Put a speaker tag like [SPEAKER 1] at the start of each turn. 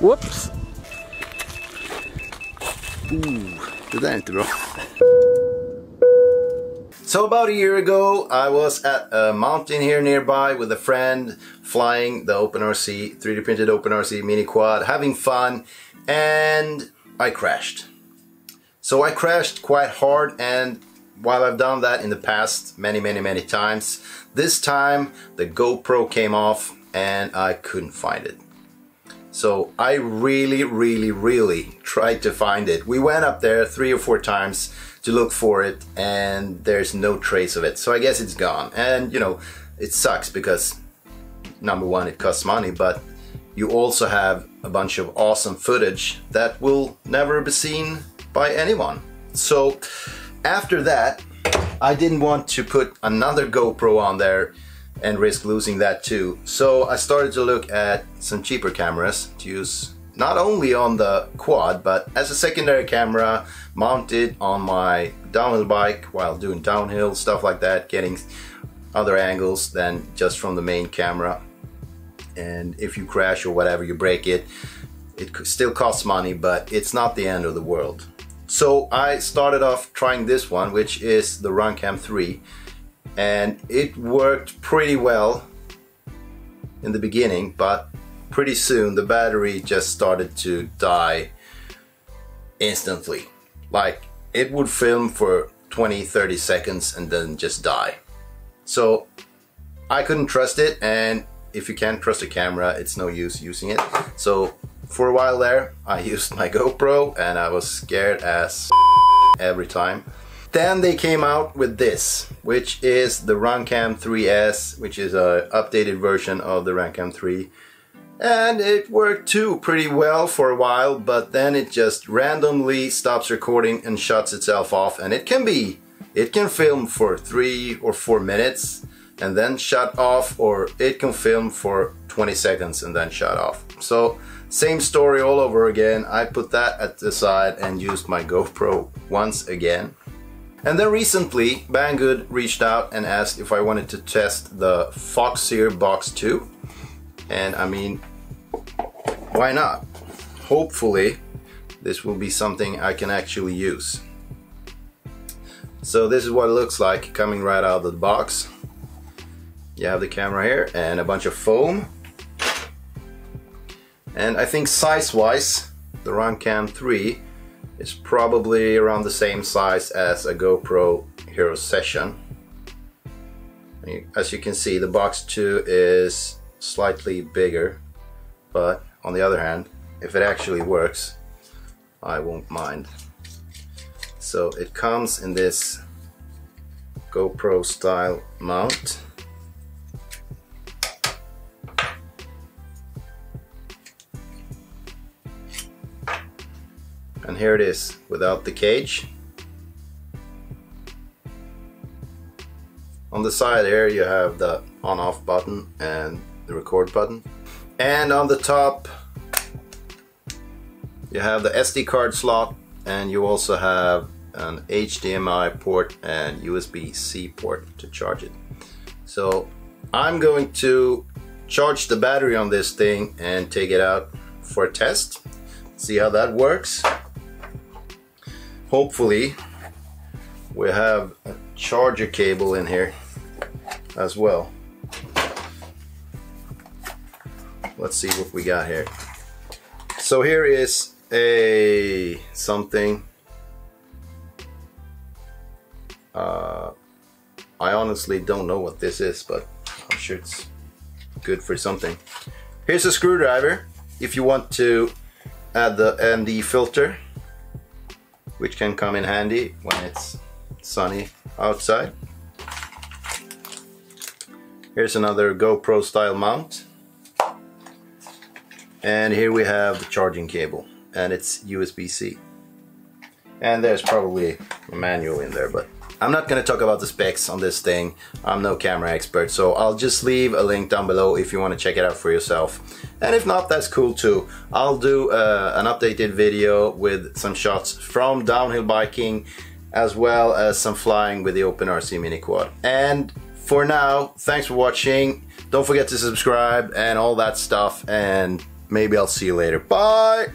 [SPEAKER 1] Whoops! Det där är inte bra. So about a year ago, I was at a mountain here nearby with a friend, flying the OpenRC, 3D printed OpenRC mini quad, having fun, and I crashed. So I crashed quite hard, and while I've done that in the past many times, this time the GoPro came off and I couldn't find it. So I really tried to find it. We went up there 3 or 4 times to look for it, and there's no trace of it. So I guess it's gone. And you know, it sucks because number one, it costs money, but you also have a bunch of awesome footage that will never be seen by anyone. So after that, I didn't want to put another GoPro on there and risk losing that too. So I started to look at some cheaper cameras to use not only on the quad, but as a secondary camera mounted on my downhill bike while doing downhill, stuff like that, getting other angles than just from the main camera. And if you crash or whatever, you break it, it still costs money, but it's not the end of the world. So I started off trying this one, which is the Runcam 3, and it worked pretty well in the beginning, but pretty soon the battery just started to die instantly. Like, it would film for 20-30 seconds and then just die. So I couldn't trust it, and if you can't trust a camera, it's no use using it. So for a while there, I used my GoPro, and I was scared as every time. Then they came out with this, which is the Runcam 3S, which is an updated version of the Runcam 3. And it worked too pretty well for a while, but then it just randomly stops recording and shuts itself off. And it can film for 3 or 4 minutes and then shut off, or it can film for 20 seconds and then shut off. So same story all over again. I put that at the side and used my GoPro once again. And then recently Banggood reached out and asked if I wanted to test the Foxeer Box 2. And I mean, why not? Hopefully this will be something I can actually use. So this is what it looks like coming right out of the box. You have the camera here and a bunch of foam. And I think size-wise, the Runcam 3 is probably around the same size as a GoPro Hero Session. As you can see, the Box 2 is slightly bigger, but on the other hand, if it actually works, I won't mind. So it comes in this GoPro style mount. And here it is without the cage. On the side here you have the on-off button and the record button. And on the top you have the SD card slot, and you also have an HDMI port and USB-C port to charge it. So I'm going to charge the battery on this thing and take it out for a test. See how that works. Hopefully we have a charger cable in here as well. Let's see what we got here. So here is a something. I honestly don't know what this is, but I'm sure it's good for something. Here's a screwdriver if you want to add the ND filter, which can come in handy when it's sunny outside. Here's another GoPro style mount. And here we have the charging cable, and it's USB-C. And there's probably a manual in there, but I'm not going to talk about the specs on this thing. I'm no camera expert, so I'll just leave a link down below if you want to check it out for yourself. And if not, that's cool too. I'll do an updated video with some shots from downhill biking, as well as some flying with the OpenRC mini quad. And for now, thanks for watching. Don't forget to subscribe and all that stuff, and maybe I'll see you later. Bye!